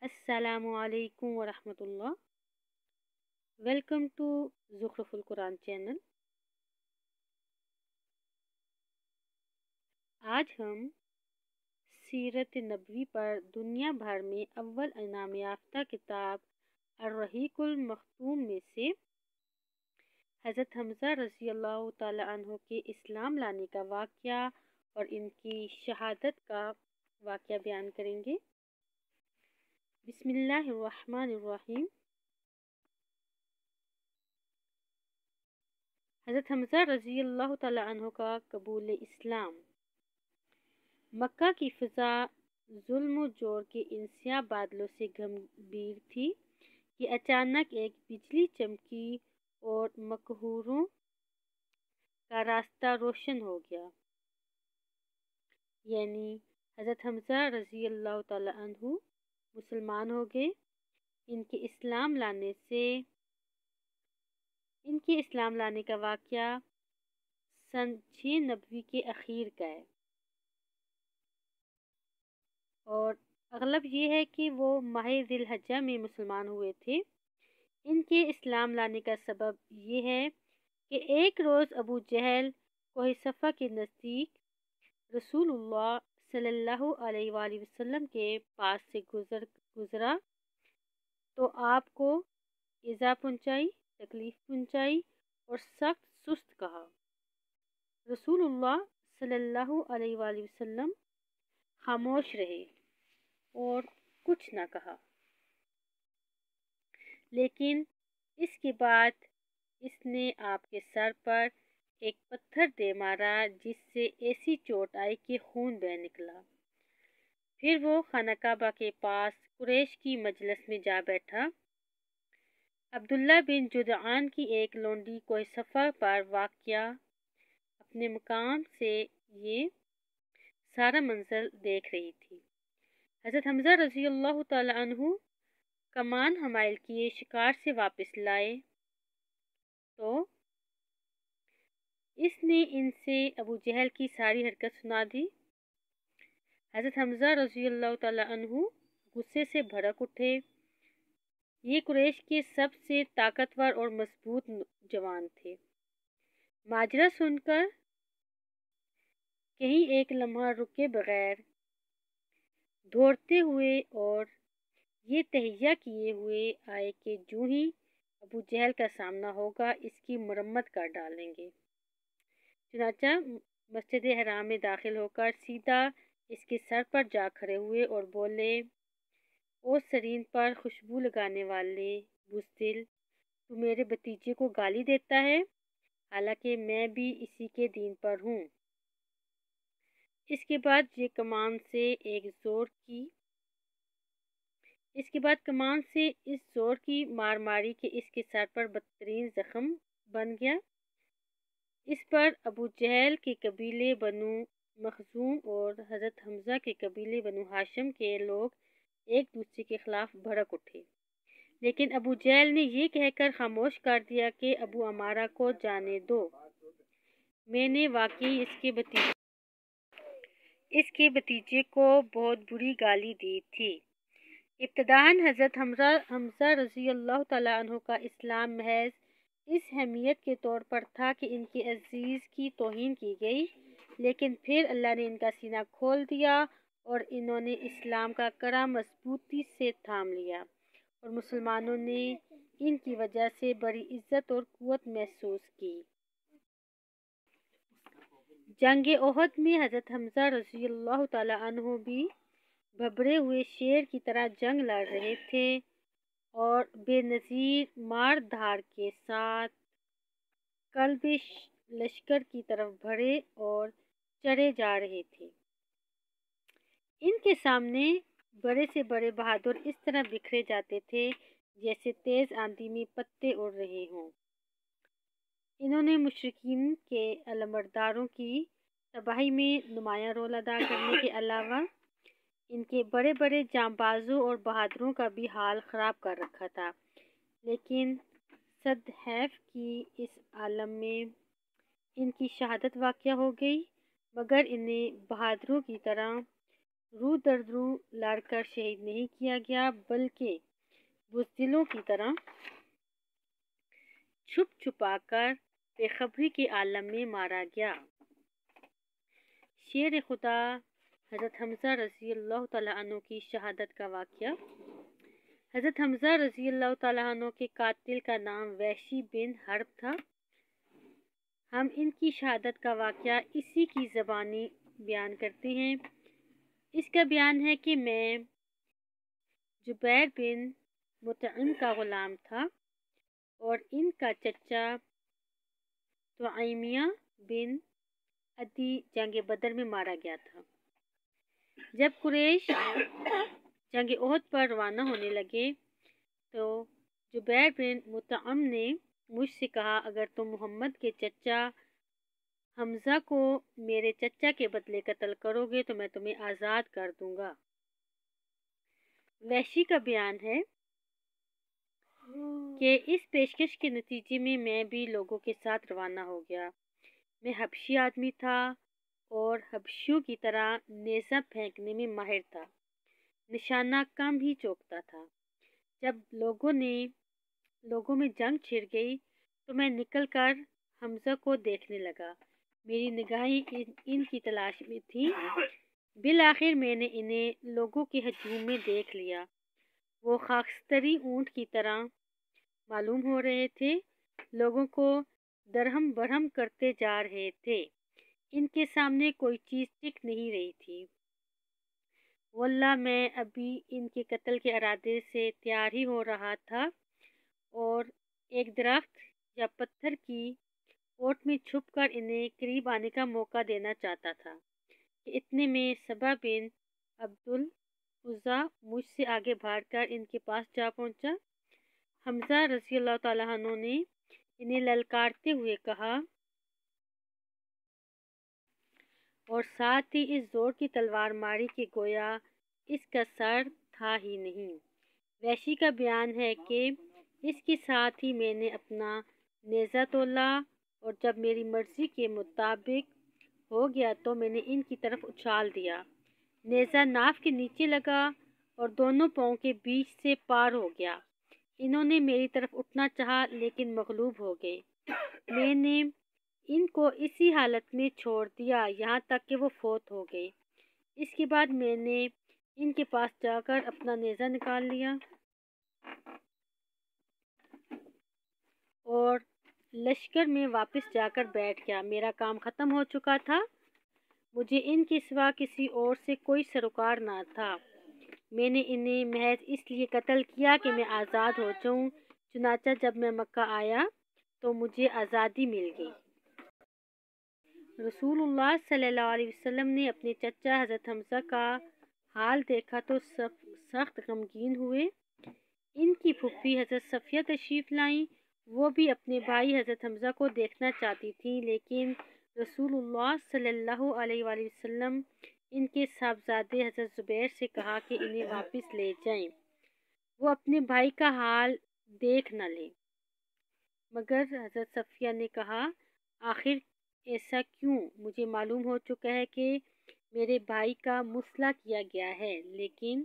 السلام علیکم ورحمۃ اللہ۔ ویلکم ٹو زخرف القرآن چینل۔ آج ہم سیرت نبوی پر دنیا بھر میں اول انعام یافتہ کتاب الرحیق المختوم میں سے حضرت حمزہ رضی اللہ تعالی عنہ کے اسلام لانے کا واقعہ اور ان کی شہادت کا واقعہ بیان کریں گے۔ بسم اللہ الرحمن الرحیم۔ حضرت حمزہ رضی اللہ تعالی عنہ کا قبول اسلام۔ مکہ کی فضا ظلم و جور کے ان سیاہ بادلوں سے گھمبیر تھی کہ اچانک ایک بجلی چمکی اور مقہوروں کا راستہ روشن ہو گیا، یعنی حضرت حمزہ رضی اللہ تعالی عنہ مسلمان ہو گئے۔ ان کے اسلام لانے کا واقعہ سن 6 نبوی کے اخیر کا ہے، اور اغلب یہ ہے کہ وہ ماہ ذی الحجہ میں مسلمان ہوئے تھے۔ ان کے اسلام لانے کا سبب یہ ہے کہ ایک روز ابو جہل کوہ صفا کے نزدیک رسول اللہ صلی اللہ علیہ وآلہ وسلم کے پاس سے گزرا تو آپ کو ایذا پہنچائی، تکلیف پہنچائی اور سخت سست کہا۔ رسول اللہ صلی اللہ علیہ وآلہ وسلم خاموش رہے اور کچھ نہ کہا، لیکن اس کے بعد اس نے آپ کے سر پر ایک پتھر دے مارا جس سے ایسی چوٹ آئی کہ خون بہہ نکلا۔ پھر وہ خانہ کعبہ کے پاس قریش کی مجلس میں جا بیٹھا۔ عبداللہ بن جدعان کی ایک لونڈی کوہ صفا پر واقع اپنے مقام سے یہ سارا منظر دیکھ رہی تھی۔ حضرت حمزہ رضی اللہ تعالی عنہ کمان حمائل کیے شکار سے واپس لائے تو اس نے ان سے ابو جہل کی ساری حرکت سنا دی۔ حضرت حمزہ رضی اللہ تعالی عنہ غصے سے بھڑک اٹھے۔ یہ قریش کے سب سے طاقتور اور مضبوط جوان تھے۔ ماجرا سن کر کہیں ایک لمحہ رکے بغیر دوڑتے ہوئے اور یہ تہیہ کیے ہوئے آئے کہ جو ہی ابو جہل کا سامنا ہوگا اس کی مرمت کر ڈالیں گے۔ چنانچہ مسجد حرام میں داخل ہو کر سیدھا اس کے سر پر جا کھڑے ہوئے اور بولے، او سرین پر خوشبو لگانے والے بزدل، تو میرے بھتیجے کو گالی دیتا ہے، حالانکہ میں بھی اسی کے دین پر ہوں۔ اس کے بعد کمان سے اس زور کی مار ماری کہ اس کے سر پر بدترین زخم بن گیا۔ اس پر ابو جہل کے قبیلے بنو مخزوم اور حضرت حمزہ کے قبیلے بنو ہاشم کے لوگ ایک دوسرے کے خلاف بھڑک اٹھے، لیکن ابو جہل نے یہ کہہ کر خاموش کر دیا کہ ابو عمارہ کو جانے دو، میں نے واقعی اس کے بھتیجے کو بہت بری گالی دی تھی۔ ابتداً حضرت حمزہ رضی اللہ تعالیٰ عنہ کا اسلام محض اس اہمیت کے طور پر تھا کہ ان کے عزیز کی توہین کی گئی، لیکن پھر اللہ نے ان کا سینہ کھول دیا اور انہوں نے اسلام کا کرہ مضبوطی سے تھام لیا، اور مسلمانوں نے ان کی وجہ سے بڑی عزت اور قوت محسوس کی۔ جنگ احد میں حضرت حمزہ رضی اللہ تعالی عنہ بھی بھبرے ہوئے شیر کی طرح جنگ لڑ رہے تھے اور بے نظیر مار دھاڑ کے ساتھ قلب لشکر کی طرف بڑھے اور چڑھے جا رہے تھے۔ ان کے سامنے بڑے سے بڑے بہادر اس طرح بکھرے جاتے تھے جیسے تیز آندھی میں پتے اڑ رہے ہوں۔ انہوں نے مشرکین کے علمبرداروں کی تباہی میں نمایاں رول ادا کرنے کے علاوہ ان کے بڑے بڑے جانبازوں اور بہادروں کا بھی حال خراب کر رکھا تھا، لیکن صدحیف کی اس عالم میں ان کی شہادت واقع ہو گئی، مگر انہیں بہادروں کی طرح رو در رو لڑ کر شہید نہیں کیا گیا، بلکہ بزدلوں کی طرح چھپ چھپا کر بے خبری کے عالم میں مارا گیا۔ شیر خدا حضرت حمزہ رضی اللہ تعالیٰ عنہ کی شہادت کا واقعہ۔ حضرت حمزہ رضی اللہ تعالیٰ عنہ کے قاتل کا نام وحشی بن حرب تھا۔ ہم ان کی شہادت کا واقعہ اسی کی زبانی بیان کرتے ہیں۔ اس کا بیان ہے کہ میں جبیر بن مطعم کا غلام تھا اور ان کا چچا طعیمیہ بن عدی جنگ بدر میں مارا گیا تھا۔ جب قریش جنگ احد پر روانہ ہونے لگے تو جبیر بن مطعم نے مجھ سے کہا، اگر تم محمد کے چچا حمزہ کو میرے چچا کے بدلے قتل کرو گے تو میں تمہیں آزاد کر دوں گا۔ وحشی کا بیان ہے کہ اس پیشکش کے نتیجے میں میں بھی لوگوں کے ساتھ روانہ ہو گیا۔ میں حبشی آدمی تھا اور حبشیوں کی طرح نیزہ پھینکنے میں ماہر تھا، نشانہ کم ہی چوکتا تھا۔ جب لوگوں میں جنگ چھڑ گئی تو میں نکل کر حمزہ کو دیکھنے لگا۔ میری نگاہیں ان کی تلاش میں تھیں۔ بالآخر میں نے انہیں لوگوں کے ہجوم میں دیکھ لیا۔ وہ خاکستری اونٹ کی طرح معلوم ہو رہے تھے، لوگوں کو درہم برہم کرتے جا رہے تھے۔ ان کے سامنے کوئی چیز ٹک نہیں رہی تھی۔ واللہ میں ابھی ان کے قتل کے ارادے سے تیار ہی ہو رہا تھا اور ایک درخت یا پتھر کی اوٹ میں چھپ کر انہیں قریب آنے کا موقع دینا چاہتا تھا کہ اتنے میں سبا بن عبد العزیٰ مجھ سے آگے بھاگ کر ان کے پاس جا پہنچا۔ حمزہ رضی اللہ تعالیٰ عنہ نے انہیں للکارتے ہوئے کہا اور ساتھ ہی اس زور کی تلوار ماری کہ گویا اس کا سر تھا ہی نہیں۔ وحشی کا بیان ہے کہ اس کے ساتھ ہی میں نے اپنا نیزہ تولا اور جب میری مرضی کے مطابق ہو گیا تو میں نے ان کی طرف اچھال دیا۔ نیزہ ناف کے نیچے لگا اور دونوں پاؤں کے بیچ سے پار ہو گیا۔ انہوں نے میری طرف اٹھنا چاہا لیکن مغلوب ہو گئے۔ میں نے ان کو اسی حالت میں چھوڑ دیا یہاں تک کہ وہ فوت ہو گئے۔ اس کے بعد میں نے ان کے پاس جا کر اپنا نیزہ نکال لیا اور لشکر میں واپس جا کر بیٹھ گیا۔ میرا کام ختم ہو چکا تھا، مجھے ان کے سوا کسی اور سے کوئی سروکار نہ تھا۔ میں نے انہیں محض اس لیے قتل کیا کہ میں آزاد ہو جاؤں۔ چنانچہ جب میں مکہ آیا تو مجھے آزادی مل گئی۔ رسول اللہ صلی اللہ علیہ وسلم نے اپنے چچا حضرت حمزہ کا حال دیکھا تو سخت غمگین ہوئے۔ ان کی پھوپھی حضرت صفیہ تشریف لائیں۔ وہ بھی اپنے بھائی حضرت حمزہ کو دیکھنا چاہتی تھیں، لیکن رسول اللہ صلی اللہ علیہ وآلہ وسلم ان کے صاحبزادے حضرت زبیر سے کہا کہ انہیں واپس لے جائیں، وہ اپنے بھائی کا حال دیکھ نہ لیں۔ مگر حضرت صفیہ نے کہا، آخر ایسا کیوں؟ مجھے معلوم ہو چکا ہے کہ میرے بھائی کا مسئلہ کیا گیا ہے، لیکن